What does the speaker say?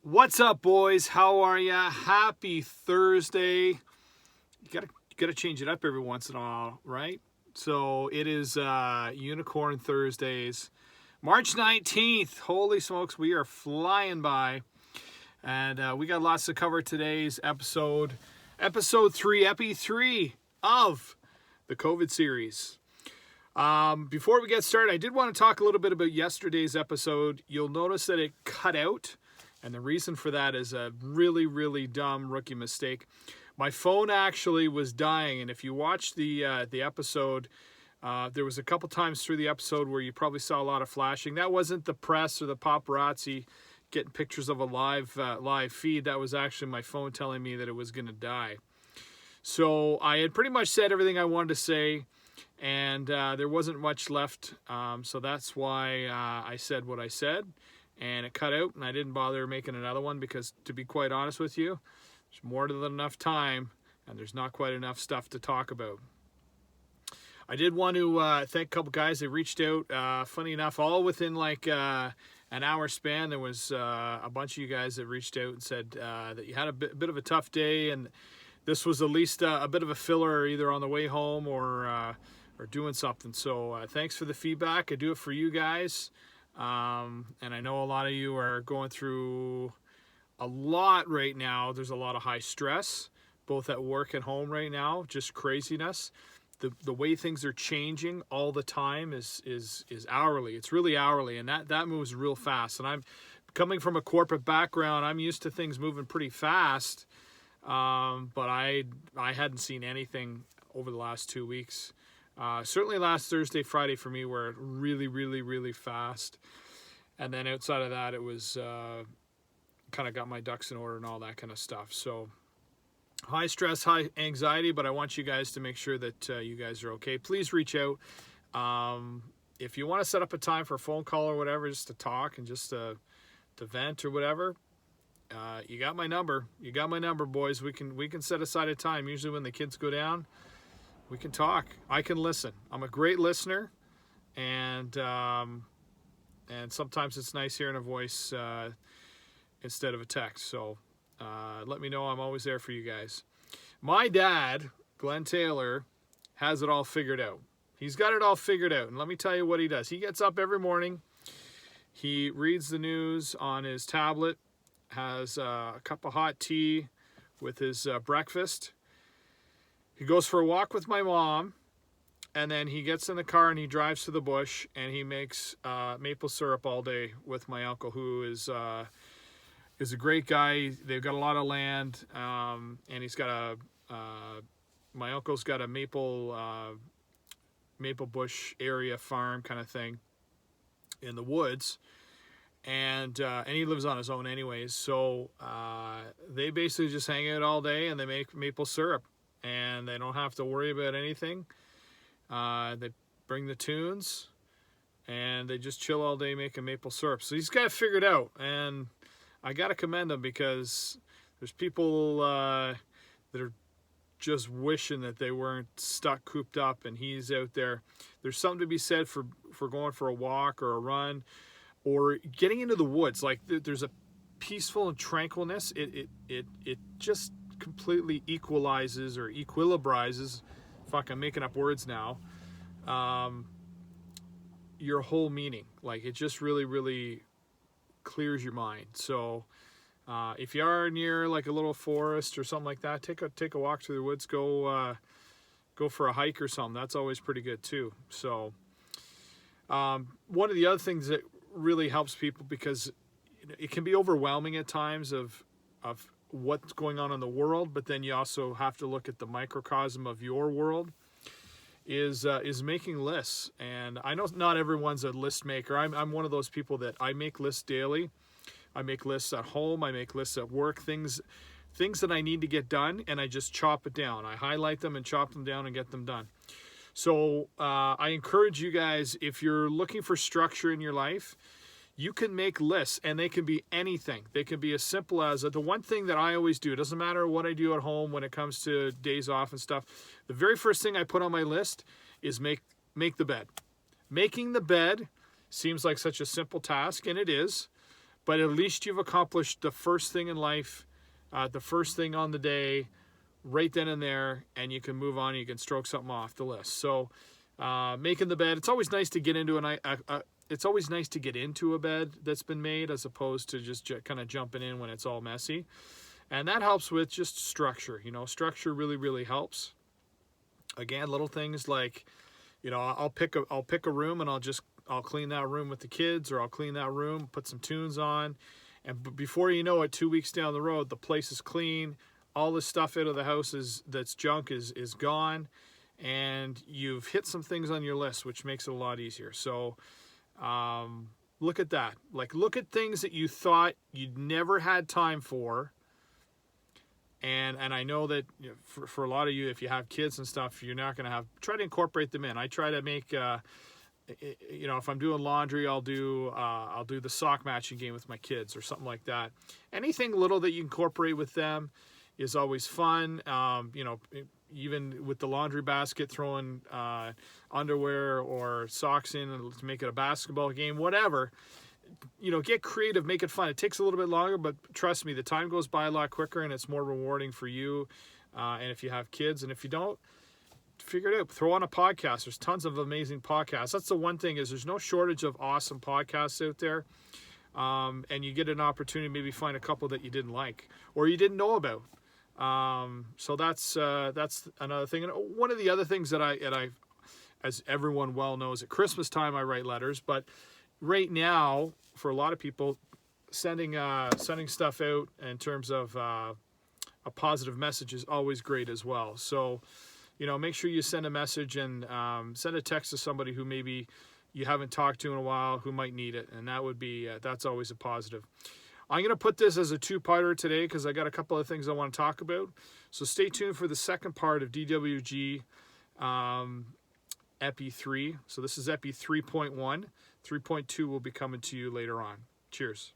What's up, boys? How are ya? Happy Thursday. You gotta change it up every once in a while, right? So it is Unicorn Thursdays, March 19th. Holy smokes, we are flying by, and we got lots to cover today's episode 3, epi 3 of the COVID series. Before we get started, I did want to talk a little bit about yesterday's episode. You'll notice that it cut out. And the reason for that is a really, really dumb rookie mistake. My phone actually was dying, and if you watch the episode, there was a couple times through the episode where you probably saw a lot of flashing. That wasn't the press or the paparazzi getting pictures of a live feed. That was actually my phone telling me that it was going to die. So I had pretty much said everything I wanted to say, and there wasn't much left. So that's why I said what I said. And it cut out, and I didn't bother making another one because, to be quite honest with you, there's more than enough time, and there's not quite enough stuff to talk about. I did want to thank a couple guys that reached out. Funny enough, all within like an hour span, there was a bunch of you guys that reached out and said that you had a bit of a tough day, and this was at least a bit of a filler, either on the way home or doing something. So thanks for the feedback. I do it for you guys. And I know a lot of you are going through a lot right now. There's a lot of high stress, both at work and home right now, just craziness. The way things are changing all the time is hourly. It's really hourly, and that moves real fast. And I'm coming from a corporate background. I'm used to things moving pretty fast, but I hadn't seen anything over the last 2 weeks. Certainly last Thursday, Friday for me were really, really, really fast. And then outside of that, it was kind of got my ducks in order and all that kind of stuff. So high stress, high anxiety, but I want you guys to make sure that you guys are okay. Please reach out. If you want to set up a time for a phone call or whatever, just to talk and just to vent or whatever, you got my number. You got my number, boys. We can set aside a time. Usually when the kids go down, we can talk. I can listen. I'm a great listener, and sometimes it's nice hearing a voice instead of a text. So let me know. I'm always there for you guys. My dad, Glenn Taylor, has it all figured out. He's got it all figured out, and let me tell you what he does. He gets up every morning. He reads the news on his tablet, has a cup of hot tea with his breakfast. He goes for a walk with my mom, and then he gets in the car and he drives to the bush and he makes maple syrup all day with my uncle, who is a great guy. They've got a lot of land, and he's got my uncle's got a maple bush area farm kind of thing in the woods, and he lives on his own anyways. So they basically just hang out all day and they make maple syrup. And they don't have to worry about anything. They bring the tunes, and they just chill all day making maple syrup. So he's got it figured out, and I got to commend him, because there's people that are just wishing that they weren't stuck, cooped up, and he's out there. There's something to be said for going for a walk or a run or getting into the woods. Like, there's a peaceful and tranquilness. It just completely equalizes or equilibrizes, fuck, I'm making up words now, your whole meaning. Like, it just really, really clears your mind. So if you are near like a little forest or something like that, take a walk through the woods, go for a hike or something. That's always pretty good too. So one of the other things that really helps people, because it can be overwhelming at times of what's going on in the world, but then you also have to look at the microcosm of your world, is making lists. And I know not everyone's a list maker. I'm one of those people that I make lists daily. I make lists at home. I make lists at work. Things that I need to get done, and I just chop it down. I highlight them and chop them down and get them done. So I encourage you guys, if you're looking for structure in your life, you can make lists, and they can be anything. They can be as simple as the one thing that I always do. It doesn't matter what I do at home when it comes to days off and stuff. The very first thing I put on my list is make the bed. Making the bed seems like such a simple task, and it is. but at least you've accomplished the first thing in life, the first thing on the day, right then and there, and you can move on. You can stroke something off the list. So making the bed, it's always nice to get into it's always nice to get into a bed that's been made, as opposed to just kind of jumping in when it's all messy. And that helps with just structure. You know, structure really, really helps. Again, little things like, you know, I'll pick a room and I'll clean that room with the kids, or I'll clean that room, put some tunes on, and before you know it, 2 weeks down the road, the place is clean. All the stuff out of the house that's junk is gone, and you've hit some things on your list, which makes it a lot easier. So look at that. Like, look at things that you thought you'd never had time for. And I know that, you know, for a lot of you, if you have kids and stuff, you're not going to try to incorporate them in. I try to make, you know, if I'm doing laundry, I'll do the sock matching game with my kids or something like that. Anything little that you incorporate with them is always fun. You know, even with the laundry basket, throwing underwear or socks in to make it a basketball game, whatever. You know, get creative, make it fun. It takes a little bit longer, but trust me, the time goes by a lot quicker, and it's more rewarding for you. And if you have kids, and if you don't, figure it out. Throw on a podcast. There's tons of amazing podcasts. That's the one thing, is there's no shortage of awesome podcasts out there. And you get an opportunity to maybe find a couple that you didn't like or you didn't know about. So that's another thing. And one of the other things that I, as everyone well knows, at Christmas time I write letters, but right now, for a lot of people, sending stuff out in terms of a positive message is always great as well. So, you know, make sure you send a message and send a text to somebody who maybe you haven't talked to in a while, who might need it, and that would be that's always a positive. I'm going to put this as a two-parter today because I got a couple of things I want to talk about. So stay tuned for the second part of DWG eppy 3. So this is eppy 3.1. 3.2 will be coming to you later on. Cheers.